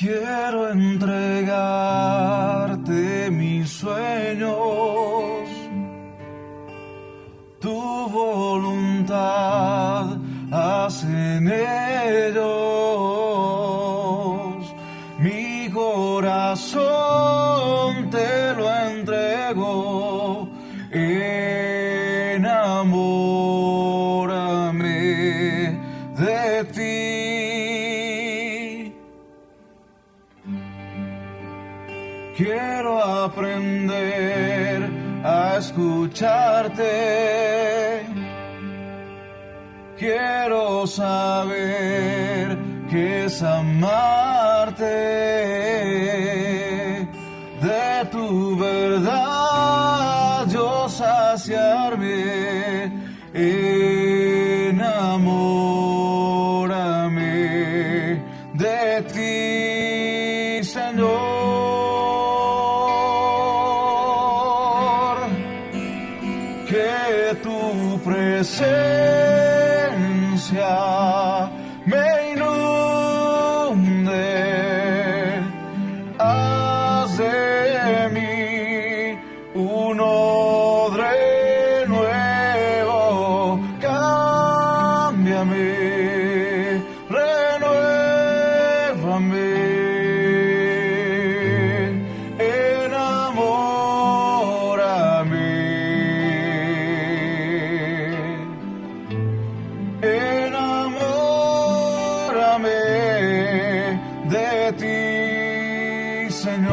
Quiero entregarte mis sueños, tu voluntad haz en ellos. Mi corazón te lo entrego, enamórame de ti. Quiero aprender a escucharte. Quiero saber qué es amarte. De tu verdad yo saciarme. Enamórame de ti, Señor. Que tu presencia me inunde, haz de mí un odre nuevo, cámbiame, renuévame. De ti, Señor,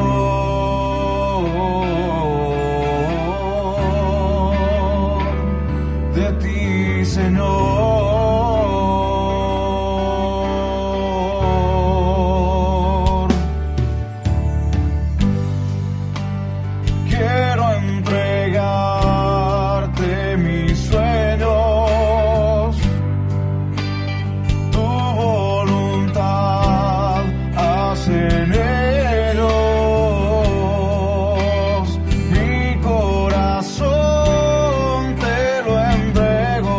de ti, Señor. Quiero entregarte mis sueños, tu voluntad en ellos. Mi corazón te lo entrego,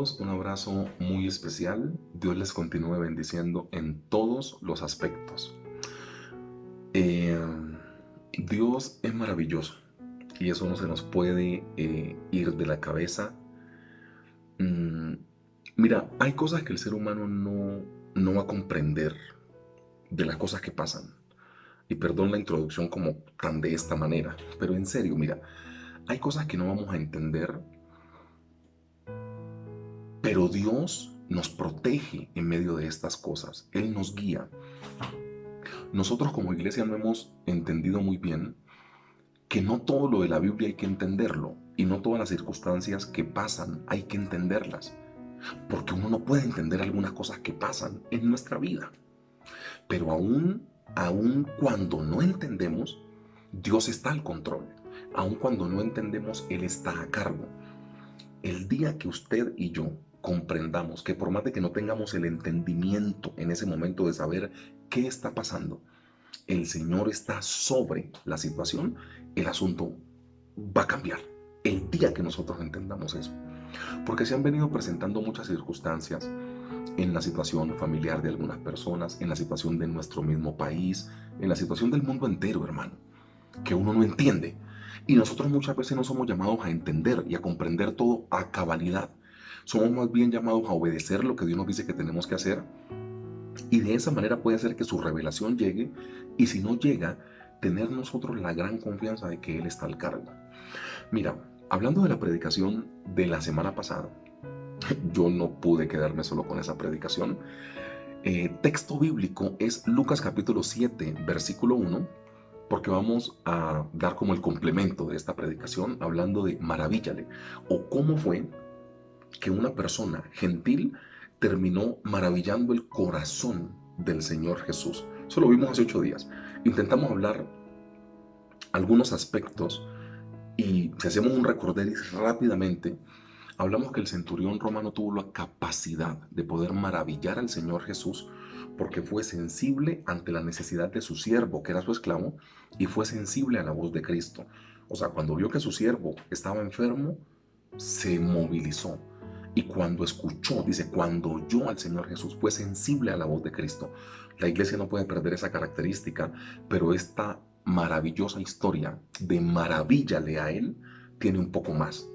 todos, un abrazo muy especial. Dios les continúe bendiciendo en todos los aspectos. Eh, Dios es maravilloso y eso no se nos puede ir de la cabeza. Mm, Mira, hay cosas que el ser humano no va a comprender de las cosas que pasan. Y perdón la introducción como tan de esta manera, pero en serio, mira, hay cosas que no vamos a entender, pero Dios nos protege en medio de estas cosas. Él nos guía. Nosotros como iglesia no hemos entendido muy bien que no todo lo de la Biblia hay que entenderlo y no todas las circunstancias que pasan hay que entenderlas, porque uno no puede entender algunas cosas que pasan en nuestra vida. Pero aún cuando no entendemos, Dios está al control. Aún cuando no entendemos, Él está a cargo. El día que usted y yo comprendamos que por más de que no tengamos el entendimiento en ese momento de saber qué está pasando, el Señor está sobre la situación, el asunto va a cambiar. El día que nosotros entendamos eso. Porque se han venido presentando muchas circunstancias en la situación familiar de algunas personas, en la situación de nuestro mismo país, en la situación del mundo entero, hermano, que uno no entiende. Y nosotros muchas veces no somos llamados a entender y a comprender todo a cabalidad. Somos más bien llamados a obedecer lo que Dios nos dice que tenemos que hacer. Y de esa manera puede ser que su revelación llegue. Y si no llega, tener nosotros la gran confianza de que Él está al cargo. Mira, hablando de la predicación de la semana pasada, yo no pude quedarme solo con esa predicación. Texto bíblico es Lucas capítulo 7, versículo 1, porque vamos a dar como el complemento de esta predicación hablando de maravíllale, o cómo fue que una persona gentil terminó maravillando el corazón del Señor Jesús. Eso lo vimos hace 8 días. Intentamos hablar algunos aspectos y si hacemos un recorderis rápidamente, hablamos que el centurión romano tuvo la capacidad de poder maravillar al Señor Jesús porque fue sensible ante la necesidad de su siervo, que era su esclavo, y fue sensible a la voz de Cristo. O sea, cuando vio que su siervo estaba enfermo, se movilizó. Y cuando escuchó, dice, cuando oyó al Señor Jesús, fue sensible a la voz de Cristo. La iglesia no puede perder esa característica, pero esta maravillosa historia de maravíllale a Él tiene un poco más.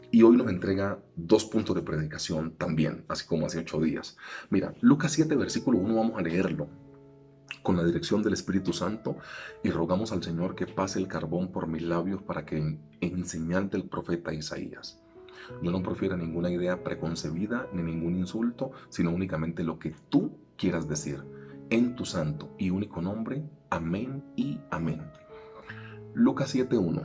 Y hoy nos entrega 2 puntos de predicación también, así como hace 8 días. Mira, Lucas 7, versículo 1, vamos a leerlo con la dirección del Espíritu Santo y rogamos al Señor que pase el carbón por mis labios para que en señal del profeta Isaías yo no profiera ninguna idea preconcebida ni ningún insulto, sino únicamente lo que tú quieras decir. En tu santo y único nombre. Amén y amén. Lucas 7:1.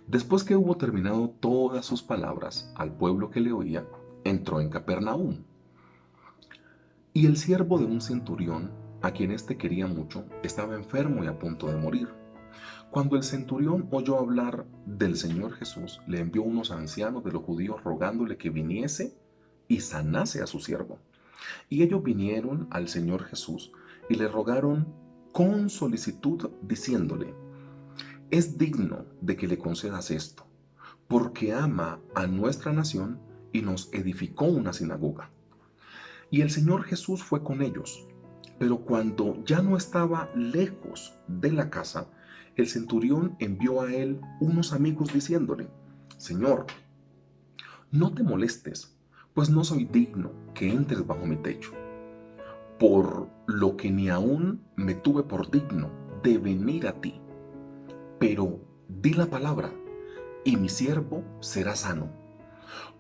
Después que hubo terminado todas sus palabras al pueblo que le oía, entró en Capernaum. Y el siervo de un centurión, a quien éste quería mucho, estaba enfermo y a punto de morir. Cuando el centurión oyó hablar del Señor Jesús, le envió unos ancianos de los judíos rogándole que viniese y sanase a su siervo. Y ellos vinieron al Señor Jesús y le rogaron con solicitud, diciéndole: es digno de que le concedas esto, porque ama a nuestra nación y nos edificó una sinagoga. Y el Señor Jesús fue con ellos, pero cuando ya no estaba lejos de la casa, el centurión envió a él unos amigos diciéndole: Señor, no te molestes, pues no soy digno que entres bajo mi techo, por lo que ni aún me tuve por digno de venir a ti. Pero di la palabra, y mi siervo será sano,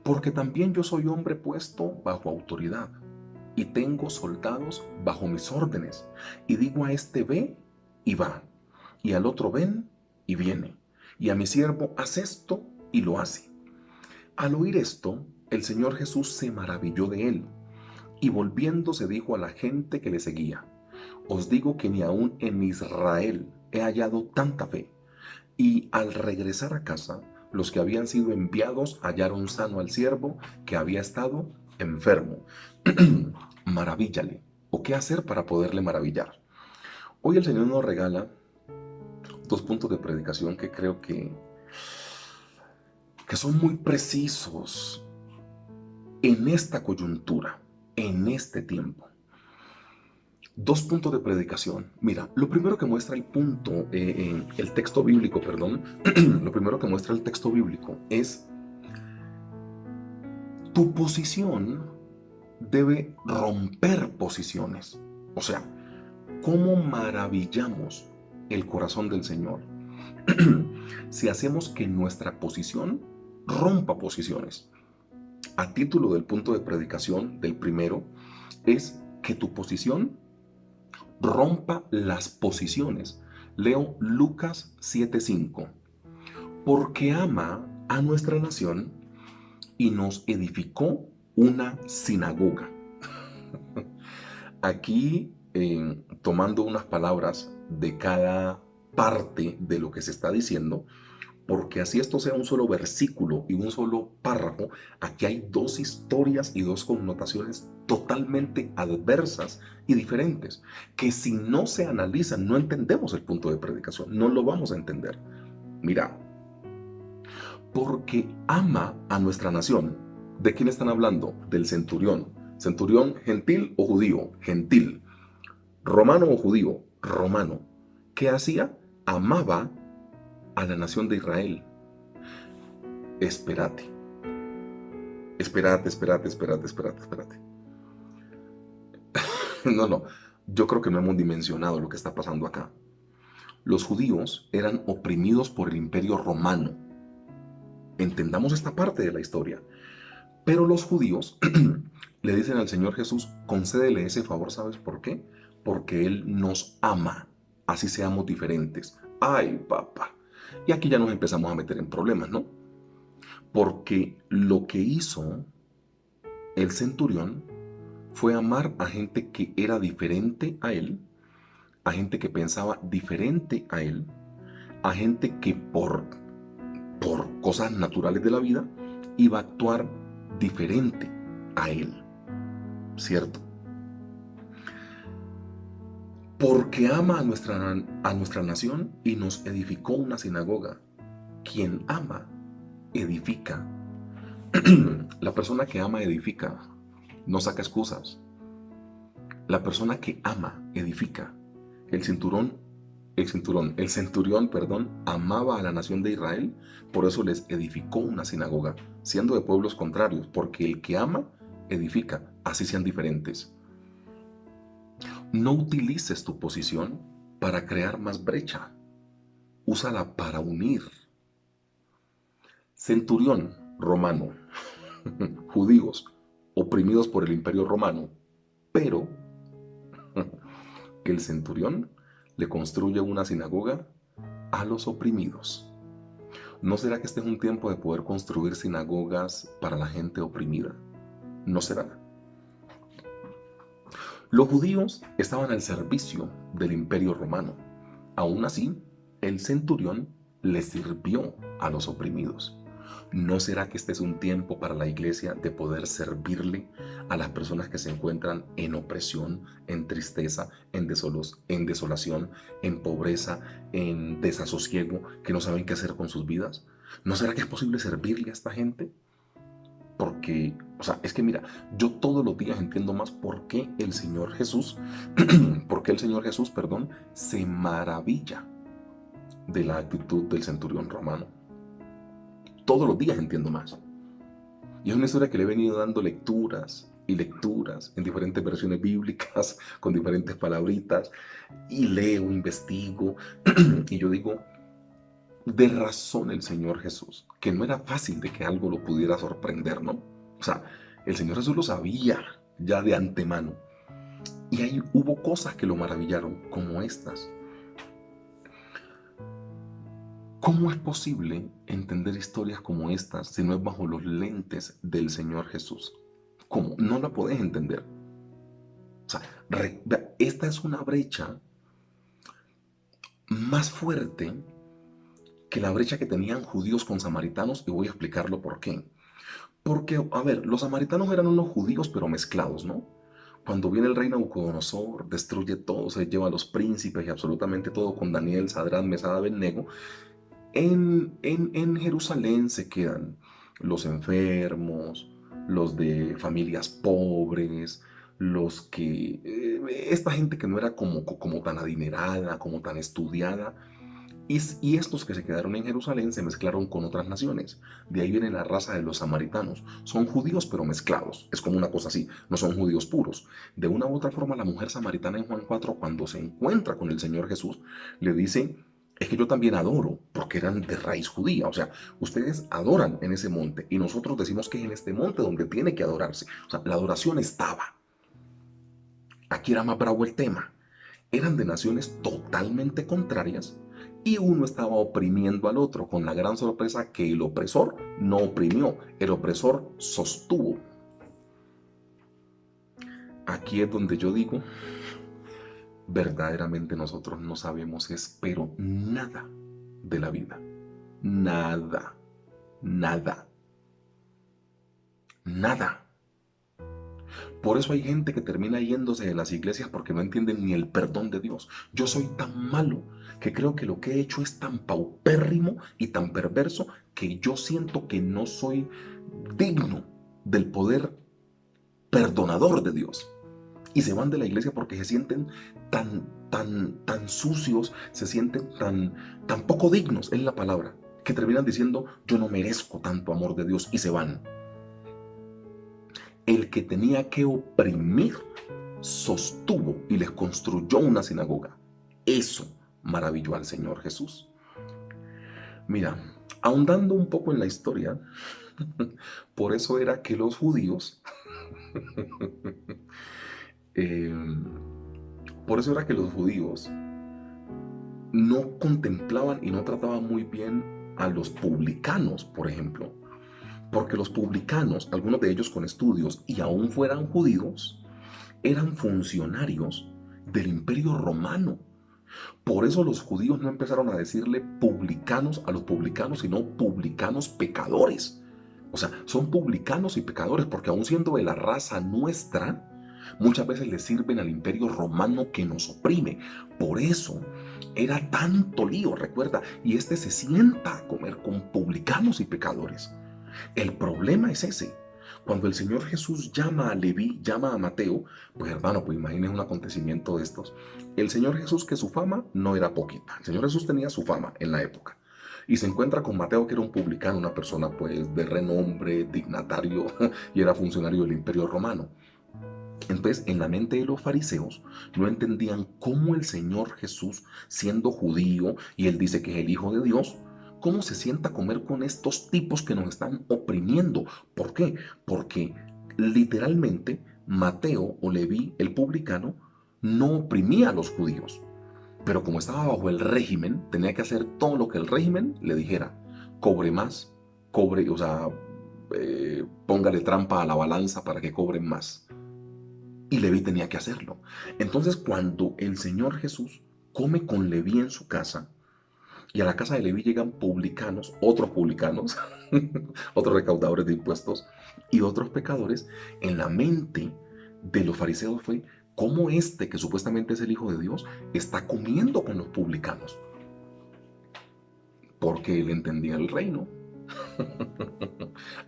porque también yo soy hombre puesto bajo autoridad, y tengo soldados bajo mis órdenes, y digo a este ve, y va, y al otro ven, y viene, y a mi siervo haz esto, y lo hace. Al oír esto, el Señor Jesús se maravilló de él, y volviéndose dijo a la gente que le seguía: os digo que ni aún en Israel he hallado tanta fe. Y al regresar a casa, los que habían sido enviados hallaron sano al siervo que había estado enfermo. Maravíllale. ¿O qué hacer para poderle maravillar? Hoy el Señor nos regala 2 puntos de predicación que creo que son muy precisos en esta coyuntura, en este tiempo. Dos puntos de predicación. Mira, lo primero que muestra el texto bíblico, perdón, lo primero que muestra el texto bíblico es tu posición debe romper posiciones. O sea, ¿cómo maravillamos el corazón del Señor si hacemos que nuestra posición rompa posiciones? A título del punto de predicación del primero, es que tu posición rompa las posiciones. Leo Lucas 7:5. Porque ama a nuestra nación y nos edificó una sinagoga. Aquí, tomando unas palabras de cada parte de lo que se está diciendo, porque así esto sea un solo versículo y un solo párrafo, aquí hay dos historias y dos connotaciones totalmente adversas y diferentes, que si no se analizan no entendemos el punto de predicación, no lo vamos a entender. Mira, porque ama a nuestra nación. ¿De quién están hablando? Del centurión. ¿Centurión gentil o judío? Gentil. ¿Romano o judío? Romano. ¿Qué hacía? Amaba a la nación de Israel. Espérate. No. Yo creo que no hemos dimensionado lo que está pasando acá. Los judíos eran oprimidos por el imperio romano. Entendamos esta parte de la historia. Pero los judíos le dicen al Señor Jesús, concédele ese favor, ¿sabes por qué? Porque Él nos ama, así seamos diferentes. Ay, papá. Y aquí ya nos empezamos a meter en problemas, ¿no? Porque lo que hizo el centurión fue amar a gente que era diferente a él, a gente que pensaba diferente a él, a gente que por cosas naturales de la vida iba a actuar diferente a él, ¿cierto? Porque ama a nuestra nación y nos edificó una sinagoga. Quien ama, edifica. La persona que ama, edifica. No saca excusas. La persona que ama, edifica. El centurión, amaba a la nación de Israel, por eso les edificó una sinagoga, siendo de pueblos contrarios, porque el que ama, edifica, así sean diferentes. No utilices tu posición para crear más brecha, úsala para unir. Centurión romano, judíos oprimidos por el imperio romano, pero el centurión le construye una sinagoga a los oprimidos. ¿No será que este es un tiempo de poder construir sinagogas para la gente oprimida? ¿No será? Los judíos estaban al servicio del imperio romano. Aún así, el centurión le sirvió a los oprimidos. ¿No será que este es un tiempo para la iglesia de poder servirle a las personas que se encuentran en opresión, en tristeza, en desolación, en pobreza, en desasosiego, que no saben qué hacer con sus vidas? ¿No será que es posible servirle a esta gente? Porque, es que mira, yo todos los días entiendo más por qué el Señor Jesús, se maravilla de la actitud del centurión romano. Todos los días entiendo más. Y es una historia que le he venido dando lecturas y lecturas en diferentes versiones bíblicas, con diferentes palabritas, y leo, investigo, y yo digo, de razón el Señor Jesús, que no era fácil de que algo lo pudiera sorprender, ¿no? El Señor Jesús lo sabía ya de antemano. Y ahí hubo cosas que lo maravillaron, como estas. ¿Cómo es posible entender historias como estas si no es bajo los lentes del Señor Jesús? ¿Cómo? No la podés entender. Esta es una brecha más fuerte que la brecha que tenían judíos con samaritanos, y voy a explicarlo por qué. Porque, los samaritanos eran unos judíos pero mezclados, ¿no? Cuando viene el rey Nabucodonosor, destruye todo, se lleva a los príncipes y absolutamente todo con Daniel, Sadrach, Mesad, Abednego. En Jerusalén se quedan los enfermos, los de familias pobres, los que, esta gente que no era como tan adinerada, como tan estudiada, y estos que se quedaron en Jerusalén se mezclaron con otras naciones. De ahí viene la raza de los samaritanos. Son judíos pero mezclados. Es como una cosa así. No son judíos puros. De una u otra forma, la mujer samaritana en Juan 4, cuando se encuentra con el Señor Jesús, le dice, es que yo también adoro, porque eran de raíz judía. O sea, ustedes adoran en ese monte y nosotros decimos que es en este monte donde tiene que adorarse. O sea, la adoración estaba. Aquí era más bravo el tema. Eran de naciones totalmente contrarias y uno estaba oprimiendo al otro, con la gran sorpresa que el opresor no oprimió, el opresor sostuvo. Aquí es donde yo digo, verdaderamente nosotros no sabemos pero nada de la vida. Nada, nada, nada. Por eso hay gente que termina yéndose de las iglesias porque no entienden ni el perdón de Dios. Yo soy tan malo que creo que lo que he hecho es tan paupérrimo y tan perverso que yo siento que no soy digno del poder perdonador de Dios. Y se van de la iglesia porque se sienten tan sucios, se sienten tan poco dignos, es la palabra, que terminan diciendo, yo no merezco tanto amor de Dios, y se van. El que tenía que oprimir sostuvo y les construyó una sinagoga. Eso maravilló al Señor Jesús. Mira, ahondando un poco en la historia, por eso era que los judíos, por eso era que los judíos no contemplaban y no trataban muy bien a los publicanos, por ejemplo. Porque los publicanos, algunos de ellos con estudios y aún fueran judíos, eran funcionarios del Imperio Romano. Por eso los judíos no empezaron a decirle publicanos a los publicanos, sino publicanos pecadores. O sea, son publicanos y pecadores porque aún siendo de la raza nuestra, muchas veces le sirven al Imperio Romano que nos oprime. Por eso era tanto lío, recuerda, y este se sienta a comer con publicanos y pecadores. El problema es ese. Cuando el Señor Jesús llama a Leví, llama a Mateo, pues hermano, pues imaginen un acontecimiento de estos. El Señor Jesús, que su fama no era poquita. El Señor Jesús tenía su fama en la época. Y se encuentra con Mateo, que era un publicano, una persona pues de renombre, dignatario, y era funcionario del Imperio Romano. Entonces, en la mente de los fariseos, no entendían cómo el Señor Jesús, siendo judío, y él dice que es el Hijo de Dios, ¿cómo se sienta a comer con estos tipos que nos están oprimiendo? ¿Por qué? Porque literalmente Mateo o Leví, el publicano, no oprimía a los judíos. Pero como estaba bajo el régimen, tenía que hacer todo lo que el régimen le dijera. Cobre más, cobre, o sea, póngale trampa a la balanza para que cobren más. Y Leví tenía que hacerlo. Entonces, cuando el Señor Jesús come con Leví en su casa, y a la casa de Leví llegan publicanos, otros recaudadores de impuestos y otros pecadores, en la mente de los fariseos fue cómo este, que supuestamente es el Hijo de Dios, está comiendo con los publicanos. Porque él entendía el reino.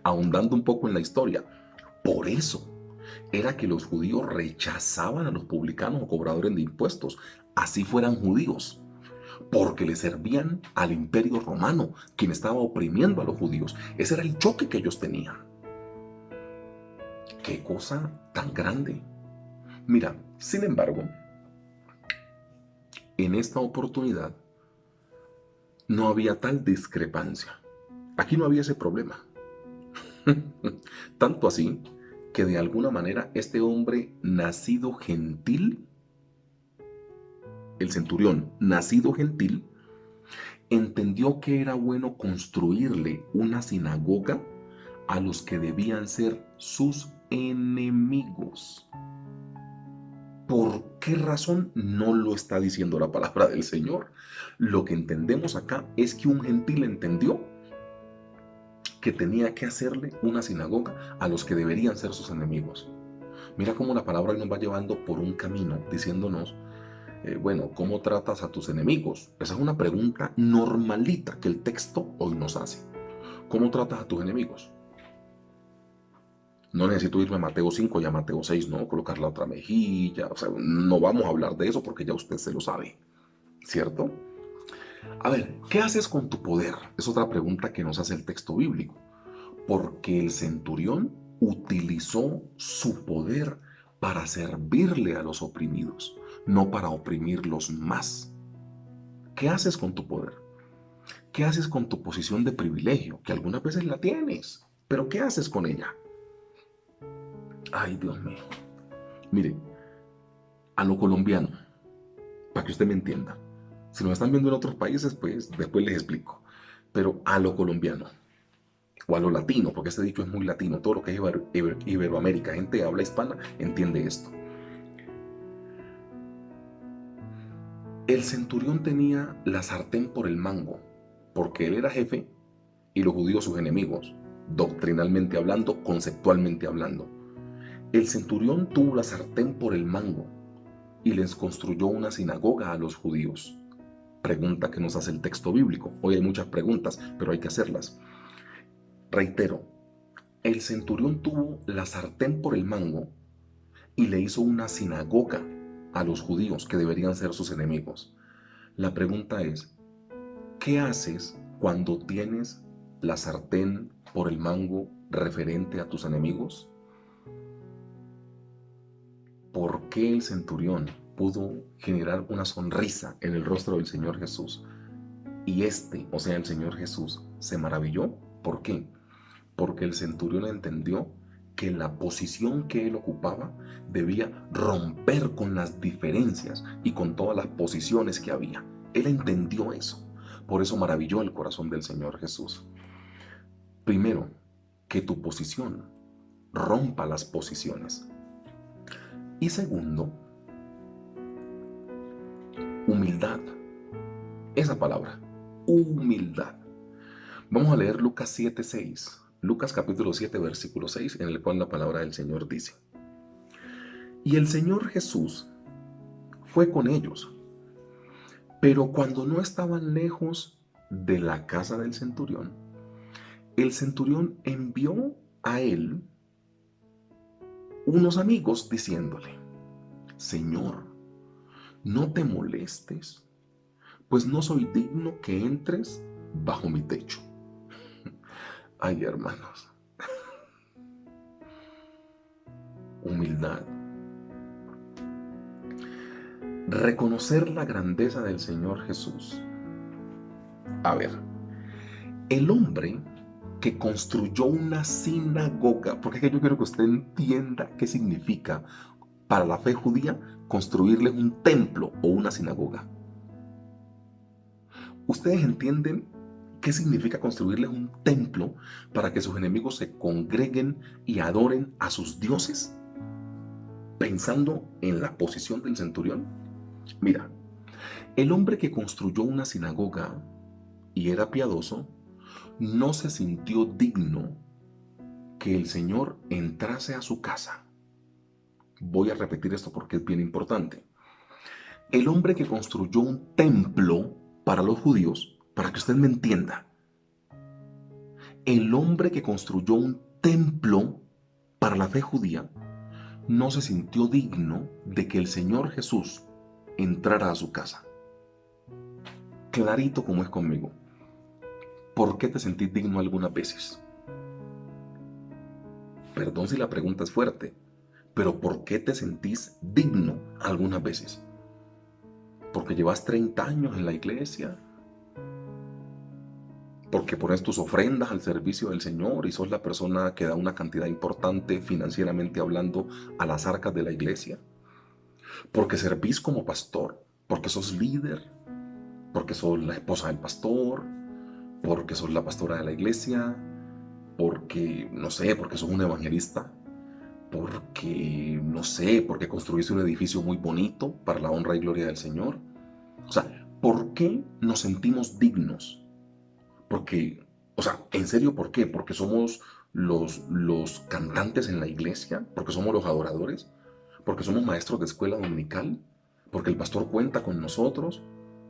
Ahondando un poco en la historia, por eso era que los judíos rechazaban a los publicanos o cobradores de impuestos, así fueran judíos, porque le servían al Imperio Romano, quien estaba oprimiendo a los judíos. Ese era el choque que ellos tenían. ¡Qué cosa tan grande! Mira, sin embargo, en esta oportunidad no había tal discrepancia. Aquí no había ese problema. Tanto así que de alguna manera este hombre nacido gentil, el centurión nacido gentil, entendió que era bueno construirle una sinagoga a los que debían ser sus enemigos. ¿Por qué razón? No lo está diciendo la palabra del Señor. Lo que entendemos acá es que un gentil entendió que tenía que hacerle una sinagoga a los que deberían ser sus enemigos. Mira cómo la palabra nos va llevando por un camino diciéndonos, bueno, ¿cómo tratas a tus enemigos? Esa es una pregunta normalita que el texto hoy nos hace. ¿Cómo tratas a tus enemigos? No necesito irme a Mateo 5 y a Mateo 6, ¿no? Colocar la otra mejilla. O sea, no vamos a hablar de eso porque ya usted se lo sabe, ¿cierto? A ver, ¿qué haces con tu poder? Es otra pregunta que nos hace el texto bíblico. Porque el centurión utilizó su poder para servirle a los oprimidos, no para oprimirlos más. ¿Qué haces con tu poder? ¿Qué haces con tu posición de privilegio? Que algunas veces la tienes, pero ¿qué haces con ella? Ay, Dios mío. Mire, a lo colombiano, para que usted me entienda. Si nos están viendo en otros países, pues después les explico. Pero a lo colombiano, o a lo latino, porque este dicho es muy latino, todo lo que es Iberoamérica, gente de habla hispana, entiende esto. El centurión tenía la sartén por el mango, porque él era jefe y los judíos sus enemigos, doctrinalmente hablando, conceptualmente hablando. El centurión tuvo la sartén por el mango y les construyó una sinagoga a los judíos. Pregunta que nos hace el texto bíblico. Hoy hay muchas preguntas, pero hay que hacerlas. Reitero, el centurión tuvo la sartén por el mango y le hizo una sinagoga a los judíos que deberían ser sus enemigos. La pregunta es, ¿qué haces cuando tienes la sartén por el mango referente a tus enemigos? ¿Por qué el centurión pudo generar una sonrisa en el rostro del Señor Jesús? Y o sea, el Señor Jesús, se maravilló. ¿Por qué? Porque el centurión entendió que la posición que él ocupaba debía romper con las diferencias y con todas las posiciones que había. Él entendió eso. Por eso maravilló el corazón del Señor Jesús. Primero, que tu posición rompa las posiciones. Y segundo, humildad. Esa palabra, humildad. Vamos a leer Lucas 7:6. Lucas capítulo 7, versículo 6, en el cual la palabra del Señor dice: Y el Señor Jesús fue con ellos, pero cuando no estaban lejos de la casa del centurión, el centurión envió a él unos amigos diciéndole: Señor, no te molestes, pues no soy digno que entres bajo mi techo. Ay, hermanos, humildad. Reconocer la grandeza del Señor Jesús. A ver, el hombre que construyó una sinagoga, porque es que yo quiero que usted entienda qué significa para la fe judía construirles un templo o una sinagoga. ¿Ustedes entienden qué significa construirles un templo para que sus enemigos se congreguen y adoren a sus dioses? Pensando en la posición del centurión. Mira, el hombre que construyó una sinagoga y era piadoso, no se sintió digno que el Señor entrase a su casa. Voy a repetir esto porque es bien importante. El hombre que construyó un templo para los judíos, para que usted me entienda, el hombre que construyó un templo para la fe judía, no se sintió digno de que el Señor Jesús entrara a su casa. Clarito como es conmigo. ¿Por qué te sentís digno algunas veces? Perdón si la pregunta es fuerte, pero ¿por qué te sentís digno algunas veces? ¿Porque llevas 30 años en la iglesia? ¿Porque pones tus ofrendas al servicio del Señor y sos la persona que da una cantidad importante financieramente hablando a las arcas de la iglesia? ¿Porque servís como pastor? ¿Porque sos líder? ¿Porque sos la esposa del pastor? ¿Porque sos la pastora de la iglesia? ¿Porque, no sé, porque sos un evangelista? ¿Porque, no sé, porque construiste un edificio muy bonito para la honra y gloria del Señor? O sea, ¿por qué nos sentimos dignos? Porque, o sea, ¿en serio por qué? ¿Porque somos los cantantes en la iglesia? ¿Porque somos los adoradores? ¿Porque somos maestros de escuela dominical? ¿Porque el pastor cuenta con nosotros?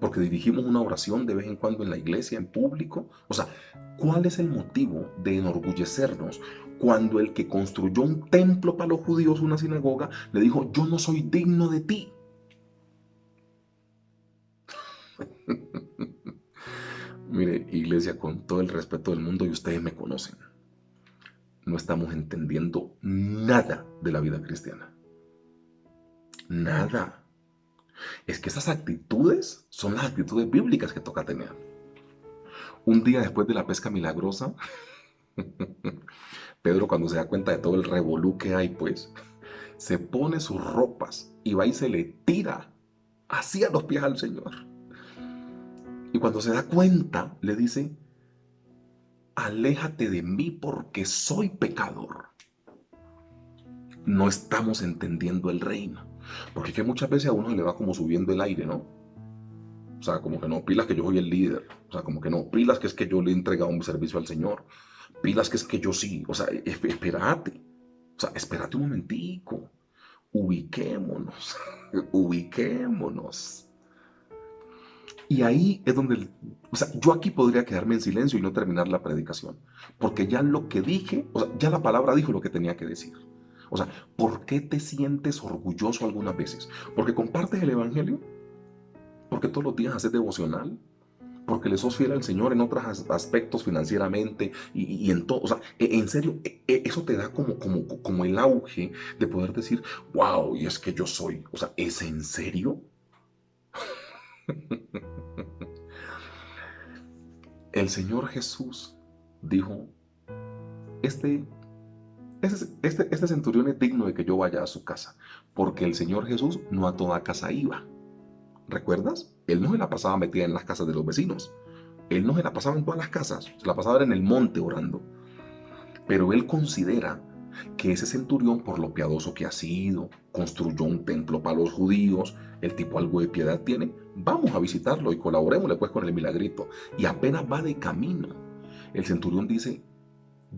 porque dirigimos una oración de vez en cuando en la iglesia, en público. O sea, ¿cuál es el motivo de enorgullecernos cuando el que construyó un templo para los judíos, una sinagoga, le dijo, yo no soy digno de ti? Mire, iglesia, con todo el respeto del mundo, y ustedes me conocen, no estamos entendiendo nada de la vida cristiana. Nada. Es que esas actitudes son las actitudes bíblicas que toca tener. Un día después de la pesca milagrosa, Pedro, cuando se da cuenta de todo el revolú que hay, pues, se pone sus ropas y va y se le tira así a los pies al Señor. Y cuando se da cuenta, le dice, aléjate de mí porque soy pecador. No estamos entendiendo el reino. Porque es que muchas veces a uno le va como subiendo el aire, ¿no? O sea, como que no, pilas que yo soy el líder. O sea, como que no, pilas que es que yo le he entregado un servicio al Señor. Pilas que es que yo sí. O sea, espérate. O sea, espérate un momentico. Ubiquémonos. Ubiquémonos. Y ahí es donde, o sea, yo aquí podría quedarme en silencio y no terminar la predicación. Porque ya lo que dije, o sea, ya la palabra dijo lo que tenía que decir. O sea, ¿por qué te sientes orgulloso algunas veces? ¿Porque compartes el evangelio? ¿Porque todos los días haces devocional? ¿Porque le sos fiel al Señor en otros aspectos financieramente y en todo? O sea, en serio, eso te da como el auge de poder decir, wow, y es que yo soy. O sea, ¿es en serio? El Señor Jesús dijo, este centurión es digno de que yo vaya a su casa, porque el Señor Jesús no a toda casa iba. ¿Recuerdas? Él no se la pasaba metida en las casas de los vecinos. Él no se la pasaba en todas las casas, se la pasaba en el monte orando. Pero él considera que ese centurión, por lo piadoso que ha sido, construyó un templo para los judíos, el tipo algo de piedad tiene, vamos a visitarlo y colaborémosle pues con el milagrito. Y apenas va de camino, el centurión dice,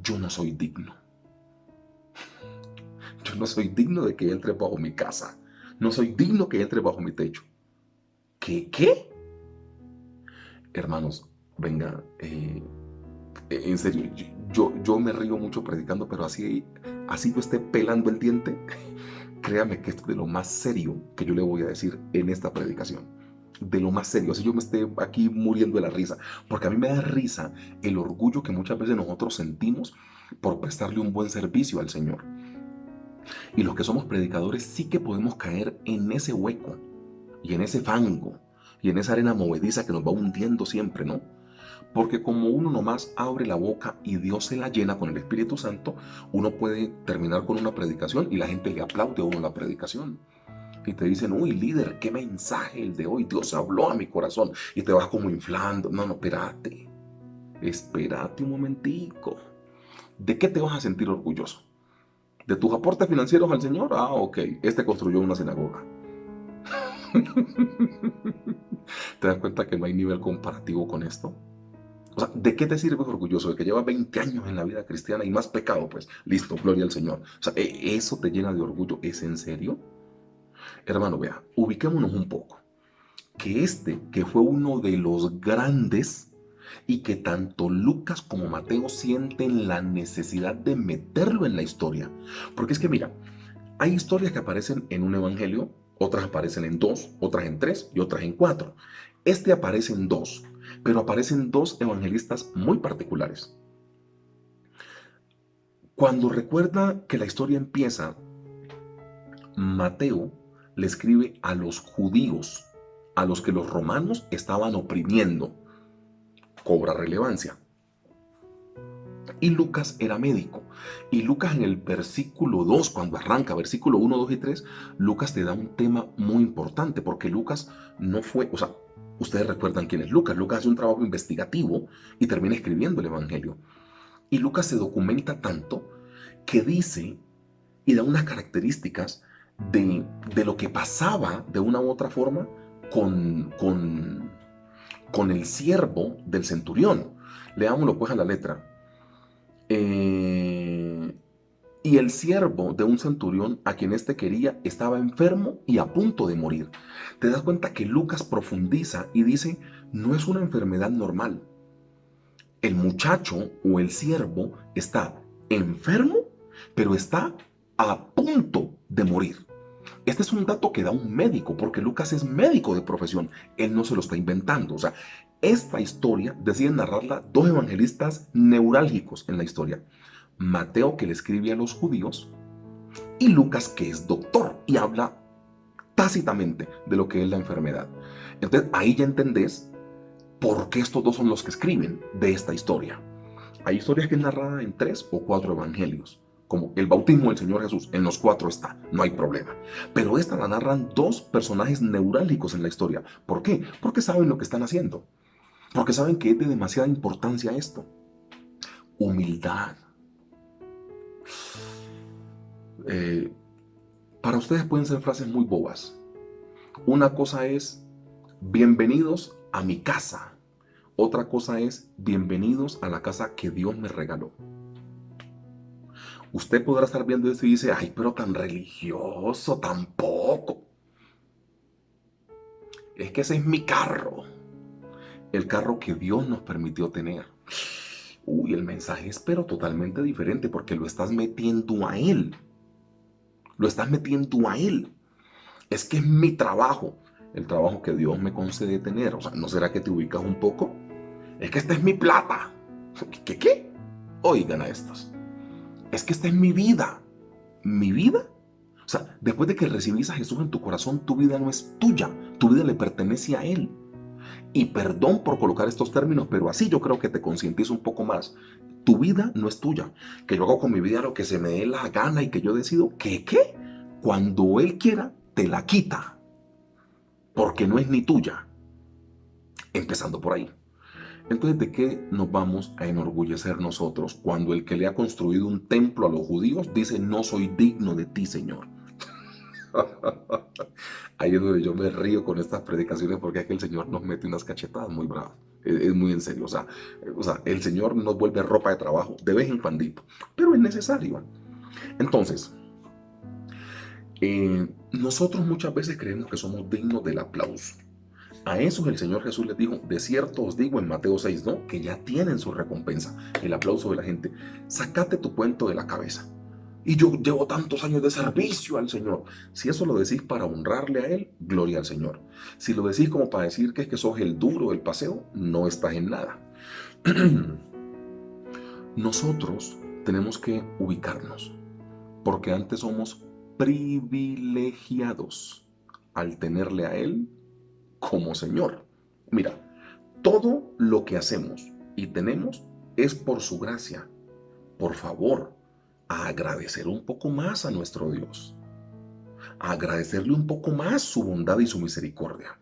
yo no soy digno. Yo no soy digno de que entre bajo mi casa. No soy digno que entre bajo mi techo. ¿Qué? Hermanos, venga, en serio, yo me río mucho predicando, pero así yo esté pelando el diente, créame que esto es de lo más serio que yo le voy a decir en esta predicación. De lo más serio, así yo me esté aquí muriendo de la risa, porque a mí me da risa el orgullo que muchas veces nosotros sentimos por prestarle un buen servicio al Señor. Y los que somos predicadores sí que podemos caer en ese hueco y en ese fango y en esa arena movediza que nos va hundiendo siempre, ¿no? Porque como uno nomás abre la boca y Dios se la llena con el Espíritu Santo, uno puede terminar con una predicación y la gente le aplaude a uno la predicación. Y te dicen, uy, líder, qué mensaje el de hoy, Dios habló a mi corazón. Y te vas como inflando. No, espérate. Espérate un momentico. ¿De qué te vas a sentir orgulloso? ¿De tus aportes financieros al Señor? Ah, ok, este construyó una sinagoga. ¿Te das cuenta que no hay nivel comparativo con esto? O sea, ¿de qué te sirves orgulloso? ¿De que llevas 20 años en la vida cristiana y no has pecado? Pues, listo, gloria al Señor. O sea, ¿eso te llena de orgullo? ¿Es en serio? Hermano, vea, ubiquémonos un poco. Que fue uno de los grandes y que tanto Lucas como Mateo sienten la necesidad de meterlo en la historia. Porque es que mira, hay historias que aparecen en un evangelio, otras aparecen en 2, otras en 3 y otras en 4. Este aparece en 2, pero aparecen 2 evangelistas muy particulares. Cuando recuerda que la historia empieza, Mateo le escribe a los judíos, a los que los romanos estaban oprimiendo. Cobra relevancia. Y Lucas era médico. Y Lucas en el versículo 2, cuando arranca, versículo 1, 2 y 3, Lucas te da un tema muy importante, porque Lucas no fue, o sea, ustedes recuerdan quién es Lucas. Lucas hace un trabajo investigativo y termina escribiendo el Evangelio. Y Lucas se documenta tanto que dice y da unas características de lo que pasaba de una u otra forma con el siervo del centurión. Leámoslo pues a la letra. Y Y el siervo de un centurión a quien éste quería estaba enfermo y a punto de morir. Te das cuenta que Lucas profundiza y dice, no es una enfermedad normal. El muchacho o el siervo está enfermo, pero está a punto de morir. Este es un dato que da un médico, porque Lucas es médico de profesión. Él no se lo está inventando. O sea, esta historia deciden narrarla dos evangelistas neurálgicos en la historia. Mateo, que le escribe a los judíos, y Lucas, que es doctor y habla tácitamente de lo que es la enfermedad. Entonces ahí ya entendés por qué estos dos son los que escriben de esta historia. Hay historias que es narrada en 3 o 4 evangelios, como el bautismo del Señor Jesús, en los 4 está, no hay problema. Pero esta la narran dos personajes neurálgicos en la historia. ¿Por qué? Porque saben lo que están haciendo, porque saben que es de demasiada importancia esto. Humildad. Para ustedes pueden ser frases muy bobas. Una cosa es, bienvenidos a mi casa. Otra cosa es, bienvenidos a la casa que Dios me regaló. Usted podrá estar viendo esto y dice, ay, pero tan religioso, tampoco. Es que ese es mi carro. El carro que Dios nos permitió tener. Uy, el mensaje es pero totalmente diferente porque lo estás metiendo a Él. Lo estás metiendo a Él. Es que es mi trabajo. El trabajo que Dios me concede tener. O sea, ¿no será que te ubicas un poco? Es que esta es mi plata. ¿Qué? Oigan a estos. Es que esta es mi vida. ¿Mi vida? O sea, después de que recibís a Jesús en tu corazón, tu vida no es tuya. Tu vida le pertenece a Él. Y perdón por colocar estos términos, pero así yo creo que te concientizo un poco más. Tu vida no es tuya. Que yo hago con mi vida lo que se me dé la gana y que yo decido que, ¿qué? Cuando Él quiera, te la quita. Porque no es ni tuya. Empezando por ahí. Entonces, ¿de qué nos vamos a enorgullecer nosotros cuando el que le ha construido un templo a los judíos dice, no soy digno de ti, Señor? Ahí es donde yo me río con estas predicaciones porque es que el Señor nos mete unas cachetadas muy bravas. Es muy en serio. O sea, el Señor nos vuelve ropa de trabajo de vez en cuando, pero es necesario. Entonces, nosotros muchas veces creemos que somos dignos del aplauso. A esos el Señor Jesús les dijo, de cierto os digo en Mateo 6, ¿no? Que ya tienen su recompensa, el aplauso de la gente. Sácate tu cuento de la cabeza. Y yo llevo tantos años de servicio al Señor. Si eso lo decís para honrarle a Él, gloria al Señor. Si lo decís como para decir que es que sos el duro del paseo, no estás en nada. Nosotros tenemos que ubicarnos, porque antes somos privilegiados al tenerle a Él como Señor. Mira, todo lo que hacemos y tenemos es por su gracia. Por favor, a agradecer un poco más a nuestro Dios, a agradecerle un poco más su bondad y su misericordia,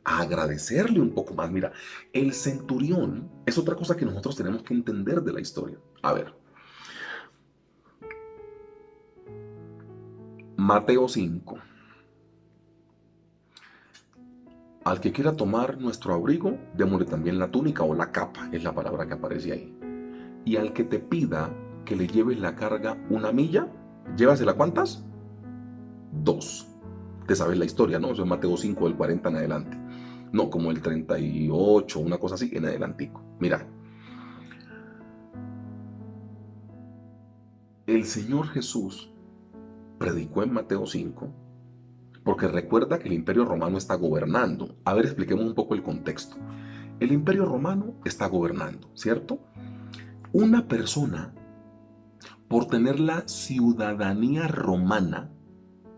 a agradecerle un poco más. Mira, el centurión es otra cosa que nosotros tenemos que entender de la historia. A ver, Mateo 5. Al que quiera tomar nuestro abrigo, démosle también la túnica o la capa, es la palabra que aparece ahí. Y al que te pida que le lleves la carga 1 milla, llévasela ¿cuántas? 2. Te sabes la historia, ¿no? Eso es Mateo 5 del 40 en adelante. No, como el 38, una cosa así en adelantico. Mira. El Señor Jesús predicó en Mateo 5 porque recuerda que el Imperio Romano está gobernando. A ver, expliquemos un poco el contexto. El Imperio Romano está gobernando, ¿cierto? Una persona, por tener la ciudadanía romana,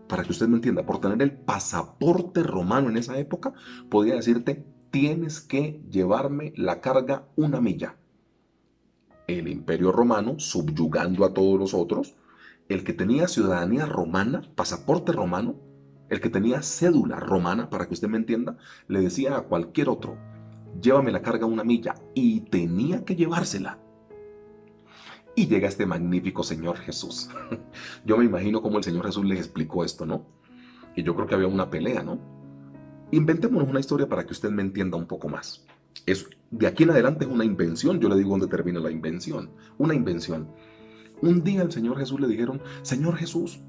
para que usted me entienda, por tener el pasaporte romano en esa época, podía decirte, tienes que llevarme la carga 1 milla. El Imperio Romano, subyugando a todos los otros, el que tenía ciudadanía romana, pasaporte romano, el que tenía cédula romana, para que usted me entienda, le decía a cualquier otro, llévame la carga 1 milla, y tenía que llevársela. Y llega este magnífico Señor Jesús. Yo me imagino cómo el Señor Jesús les explicó esto, ¿no? Y yo creo que había una pelea, ¿no? Inventémonos una historia para que usted me entienda un poco más. De aquí en adelante es una invención, yo le digo dónde termina la invención. Una invención. Un día al Señor Jesús le dijeron, Señor Jesús,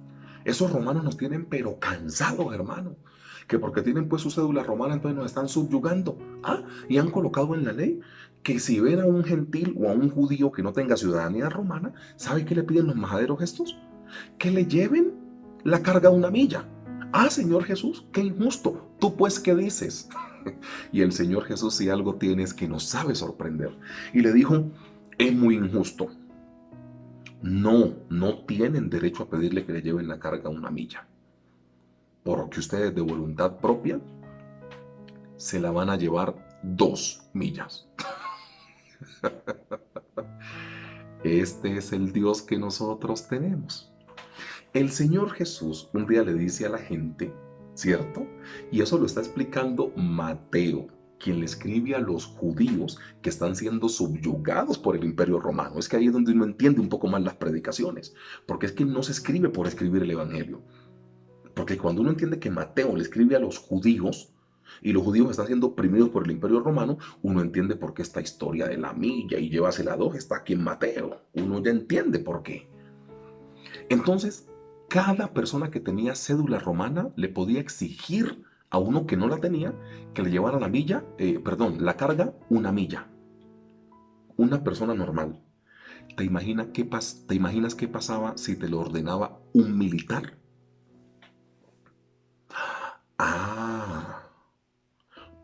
esos romanos nos tienen pero cansados, hermano. Que porque tienen pues su cédula romana, entonces nos están subyugando. Y han colocado en la ley que si ven a un gentil o a un judío que no tenga ciudadanía romana, ¿sabe qué le piden los majaderos estos? Que le lleven la carga 1 milla. Señor Jesús, qué injusto. ¿Tú pues qué dices? Y el Señor Jesús, si algo tiene, es que nos sabe sorprender. Y le dijo, es muy injusto. No tienen derecho a pedirle que le lleven la carga 1 milla. Porque ustedes de voluntad propia se la van a llevar 2 millas. Este es el Dios que nosotros tenemos. El Señor Jesús un día le dice a la gente, ¿cierto? Y eso lo está explicando Mateo, quien le escribe a los judíos que están siendo subyugados por el Imperio Romano. Es que ahí es donde uno entiende un poco más las predicaciones, porque es que no se escribe por escribir el Evangelio. Porque cuando uno entiende que Mateo le escribe a los judíos, y los judíos están siendo oprimidos por el Imperio Romano, uno entiende por qué esta historia de la milla y llévasela 2 está aquí en Mateo. Uno ya entiende por qué. Entonces, cada persona que tenía cédula romana le podía exigir a uno que no la tenía que le llevara la carga 1 milla. Una persona normal. ¿Te imaginas qué pasaba si te lo ordenaba un militar?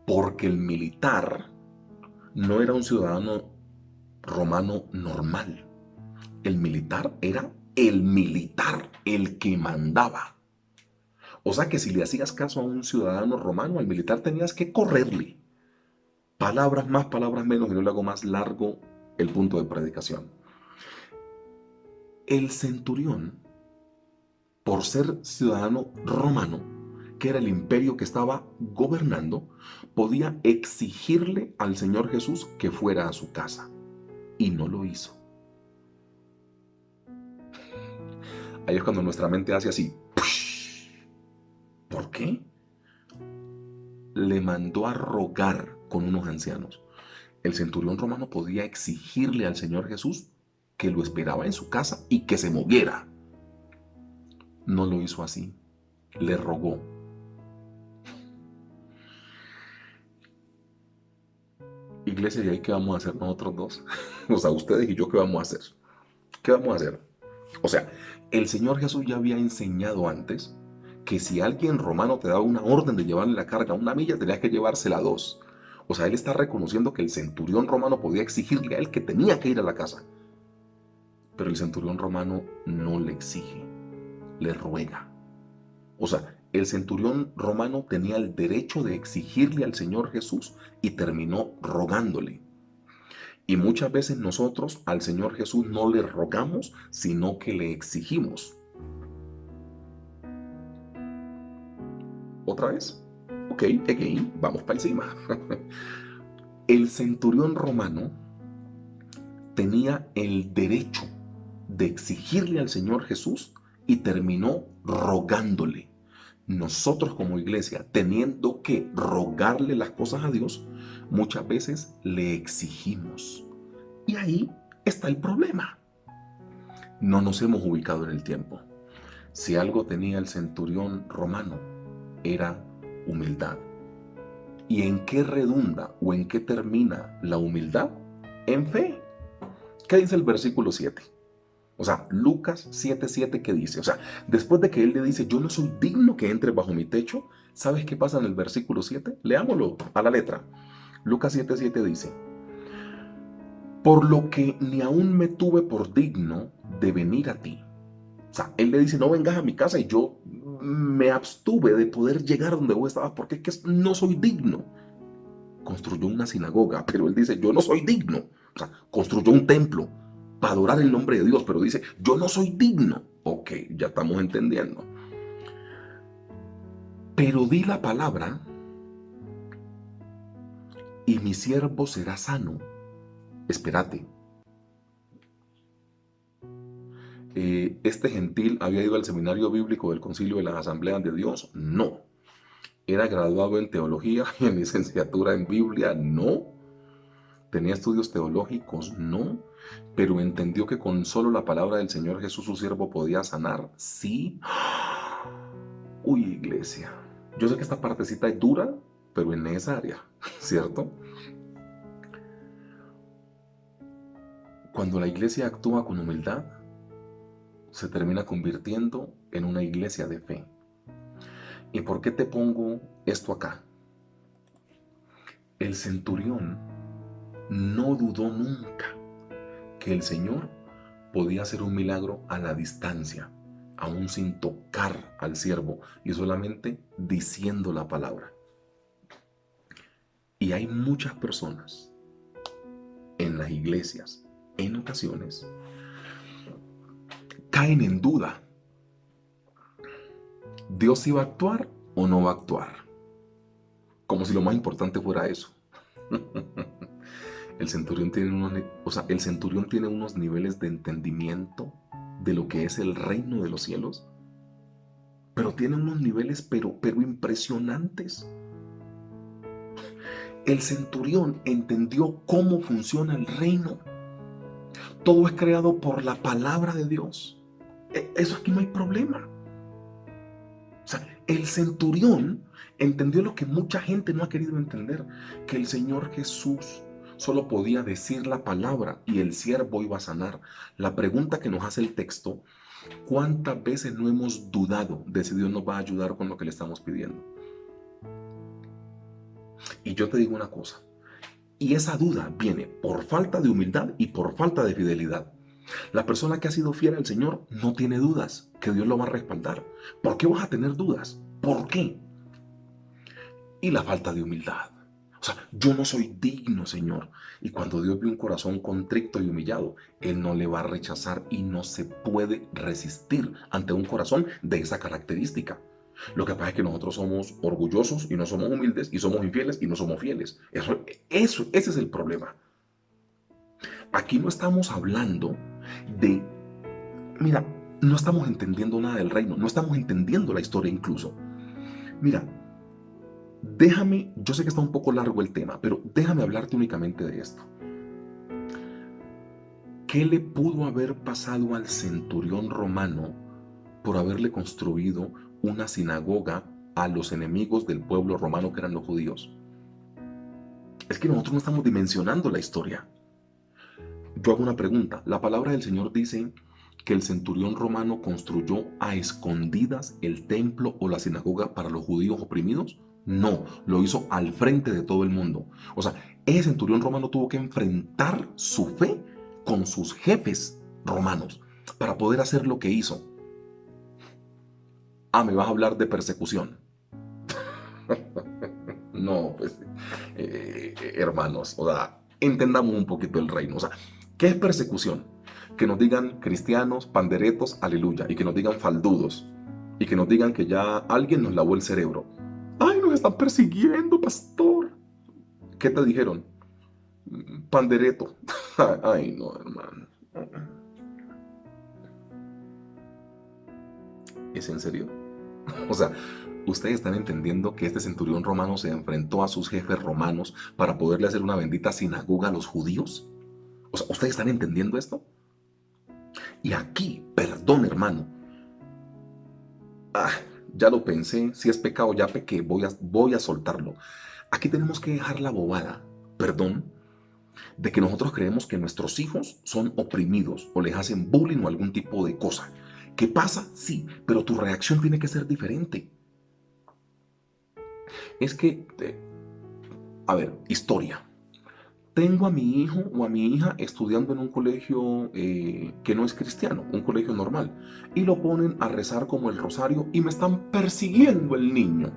Porque el militar no era un ciudadano romano normal. El militar era el militar, el que mandaba. O sea que si le hacías caso a un ciudadano romano, al militar tenías que correrle. Palabras más, palabras menos, y no le hago más largo el punto de predicación. El centurión, por ser ciudadano romano, que era el imperio que estaba gobernando, podía exigirle al Señor Jesús que fuera a su casa. Y no lo hizo. Ahí es cuando nuestra mente hace así. ¿Por qué? Le mandó a rogar con unos ancianos. El centurión romano podía exigirle al Señor Jesús que lo esperaba en su casa y que se moviera. No lo hizo así. Le rogó. Iglesia, ¿y ahí qué vamos a hacer nosotros dos? O sea, ustedes y yo, ¿qué vamos a hacer? ¿Qué vamos a hacer? O sea, el Señor Jesús ya había enseñado antes que si alguien romano te daba una orden de llevarle la carga 1 milla, tenías que llevársela 2. O sea, él está reconociendo que el centurión romano podía exigirle a él que tenía que ir a la casa. Pero el centurión romano no le exige, le ruega. O sea, el centurión romano tenía el derecho de exigirle al Señor Jesús y terminó rogándole. Y muchas veces nosotros al Señor Jesús no le rogamos, sino que le exigimos. ¿Otra vez? Ok, again, vamos para encima. El centurión romano tenía el derecho de exigirle al Señor Jesús y terminó rogándole. Nosotros como iglesia, teniendo que rogarle las cosas a Dios, muchas veces le exigimos. Y ahí está el problema. No nos hemos ubicado en el tiempo. Si algo tenía el centurión romano, era humildad. ¿Y en qué redunda o en qué termina la humildad? En fe. ¿Qué dice el versículo 7? O sea, Lucas 7:7, ¿qué dice? O sea, después de que él le dice, yo no soy digno que entre bajo mi techo, ¿sabes qué pasa en el versículo 7? Leámoslo a la letra. Lucas 7:7 dice, por lo que ni aún me tuve por digno de venir a ti. O sea, él le dice, no vengas a mi casa, y yo me abstuve de poder llegar donde vos estabas porque es que no soy digno. Construyó una sinagoga, pero él dice, yo no soy digno. O sea, construyó un templo para adorar el nombre de Dios, pero dice, yo no soy digno. Ok, ya estamos entendiendo. Pero di la palabra y mi siervo será sano. Espérate. ¿Este gentil había ido al seminario bíblico del Concilio de las Asambleas de Dios? No. ¿Era graduado en teología y en licenciatura en Biblia? No. ¿Tenía estudios teológicos? No. pero entendió que con solo la palabra del Señor Jesús su siervo podía sanar. Sí. Uy, iglesia. Yo sé que esta partecita es dura, pero es necesaria, ¿cierto? Cuando la iglesia actúa con humildad, se termina convirtiendo en una iglesia de fe. ¿Y por qué te pongo esto acá? El centurión no dudó nunca que el Señor podía hacer un milagro a la distancia, aún sin tocar al siervo y solamente diciendo la palabra. Y hay muchas personas en las iglesias, en ocasiones, caen en duda. ¿Dios iba a actuar o no va a actuar? Como si lo más importante fuera eso. El centurión tiene unos niveles de entendimiento de lo que es el reino de los cielos, pero tiene unos niveles pero impresionantes. El centurión entendió cómo funciona el reino. Todo es creado por la palabra de Dios. Eso aquí no hay problema. O sea, el centurión entendió lo que mucha gente no ha querido entender, que el Señor Jesús solo podía decir la palabra y el siervo iba a sanar. La pregunta que nos hace el texto: ¿cuántas veces no hemos dudado de si Dios nos va a ayudar con lo que le estamos pidiendo? Y yo te digo una cosa, y esa duda viene por falta de humildad y por falta de fidelidad. La persona que ha sido fiel al Señor no tiene dudas que Dios lo va a respaldar. ¿Por qué vas a tener dudas? ¿Por qué? Y la falta de humildad. O sea, yo no soy digno, Señor. Y cuando Dios ve un corazón contrito y humillado, Él no le va a rechazar y no se puede resistir ante un corazón de esa característica. Lo que pasa es que nosotros somos orgullosos y no somos humildes, y somos infieles y no somos fieles. Ese es el problema. Aquí no estamos hablando de, mira, no estamos entendiendo nada del reino, no estamos entendiendo la historia incluso. Mira, yo sé que está un poco largo el tema, pero déjame hablarte únicamente de esto. ¿Qué le pudo haber pasado al centurión romano por haberle construido una sinagoga a los enemigos del pueblo romano, que eran los judíos? Es que nosotros no estamos dimensionando la historia. Yo hago una pregunta. La palabra del Señor dice que el centurión romano construyó a escondidas el templo o la sinagoga para los judíos oprimidos. No, lo hizo al frente de todo el mundo. O sea, ese centurión romano tuvo que enfrentar su fe con sus jefes romanos para poder hacer lo que hizo. ¿Me vas a hablar de persecución? No, pues, hermanos, o sea, entendamos un poquito el reino. O sea, ¿qué es persecución? Que nos digan cristianos, panderetos, aleluya, y que nos digan faldudos, y que nos digan que ya alguien nos lavó el cerebro. ¡Ay, nos están persiguiendo, pastor! ¿Qué te dijeron? Pandereto. Ay, no, hermano. ¿Es en serio? O sea, ¿ustedes están entendiendo que este centurión romano se enfrentó a sus jefes romanos para poderle hacer una bendita sinagoga a los judíos? O sea, ¿ustedes están entendiendo esto? Y aquí, perdón, hermano. Ya lo pensé, si es pecado ya pequé, voy a soltarlo. Aquí tenemos que dejar la bobada, perdón, de que nosotros creemos que nuestros hijos son oprimidos o les hacen bullying o algún tipo de cosa. ¿Qué pasa? Sí, pero tu reacción tiene que ser diferente. Es que, a ver, historia. Tengo a mi hijo o a mi hija estudiando en un colegio que no es cristiano, un colegio normal, y lo ponen a rezar como el rosario y me están persiguiendo el niño.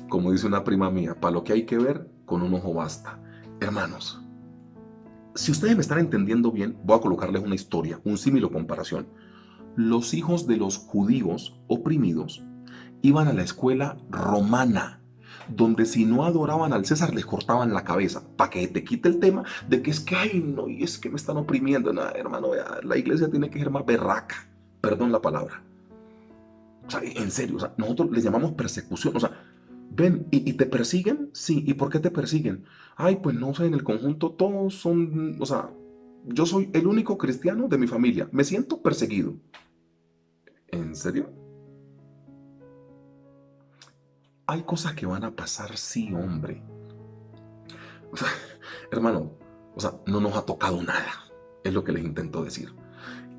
Como dice una prima mía, para lo que hay que ver, con un ojo basta. Hermanos, si ustedes me están entendiendo bien, voy a colocarles una historia, un símil o comparación. Los hijos de los judíos oprimidos iban a la escuela romana, donde si no adoraban al César les cortaban la cabeza, para que te quite el tema de que es que, ay no, y es que me están oprimiendo. Nada, hermano, la iglesia tiene que ser más berraca, perdón la palabra. O sea, en serio, o sea, nosotros les llamamos persecución. O sea, Ven, ¿y te persiguen? Sí, ¿y por qué te persiguen? Ay, pues no sé, en el conjunto todos son, o sea, yo soy el único cristiano de mi familia, me siento perseguido. ¿En serio? Hay cosas que van a pasar, sí, hombre. O sea, hermano, o sea, no nos ha tocado nada, es lo que les intento decir.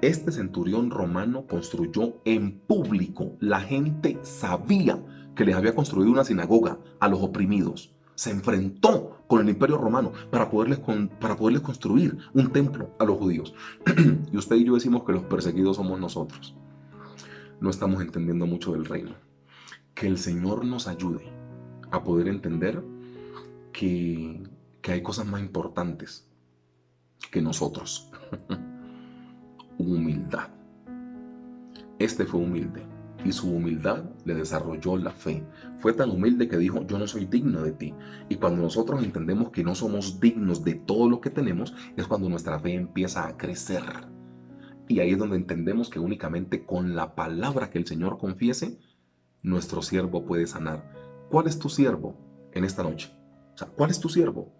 Este centurión romano construyó en público. La gente sabía que les había construido una sinagoga a los oprimidos. Se enfrentó con el imperio romano para poderles construir un templo a los judíos. Y usted y yo decimos que los perseguidos somos nosotros. No estamos entendiendo mucho del reino. Que el Señor nos ayude a poder entender que, que hay cosas más importantes que nosotros. Humildad. Este fue humilde y su humildad le desarrolló la fe. Fue tan humilde que dijo, yo no soy digno de ti. Y cuando nosotros entendemos que no somos dignos de todo lo que tenemos, es cuando nuestra fe empieza a crecer. Y ahí es donde entendemos que únicamente con la palabra que el Señor confiese, nuestro siervo puede sanar. ¿Cuál es tu siervo en esta noche? O sea, ¿cuál es tu siervo?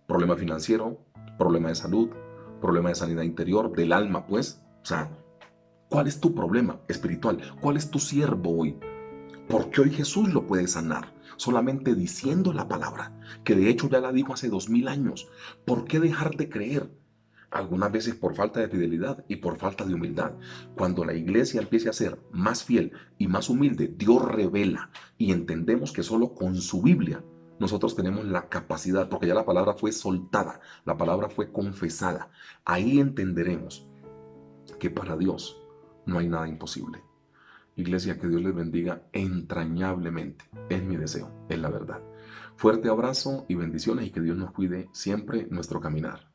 Problema financiero, problema de salud, problema de sanidad interior, del alma, pues. O sea, ¿cuál es tu problema espiritual? ¿Cuál es tu siervo hoy? Porque hoy Jesús lo puede sanar, solamente diciendo la palabra, que de hecho ya la dijo hace 2000 años. ¿Por qué dejar de creer? Algunas veces por falta de fidelidad y por falta de humildad. Cuando la iglesia empiece a ser más fiel y más humilde, Dios revela y entendemos que solo con su Biblia nosotros tenemos la capacidad, porque ya la palabra fue soltada, la palabra fue confesada. Ahí entenderemos que para Dios no hay nada imposible. Iglesia, que Dios les bendiga entrañablemente. Es mi deseo, es la verdad. Fuerte abrazo y bendiciones y que Dios nos cuide siempre nuestro caminar.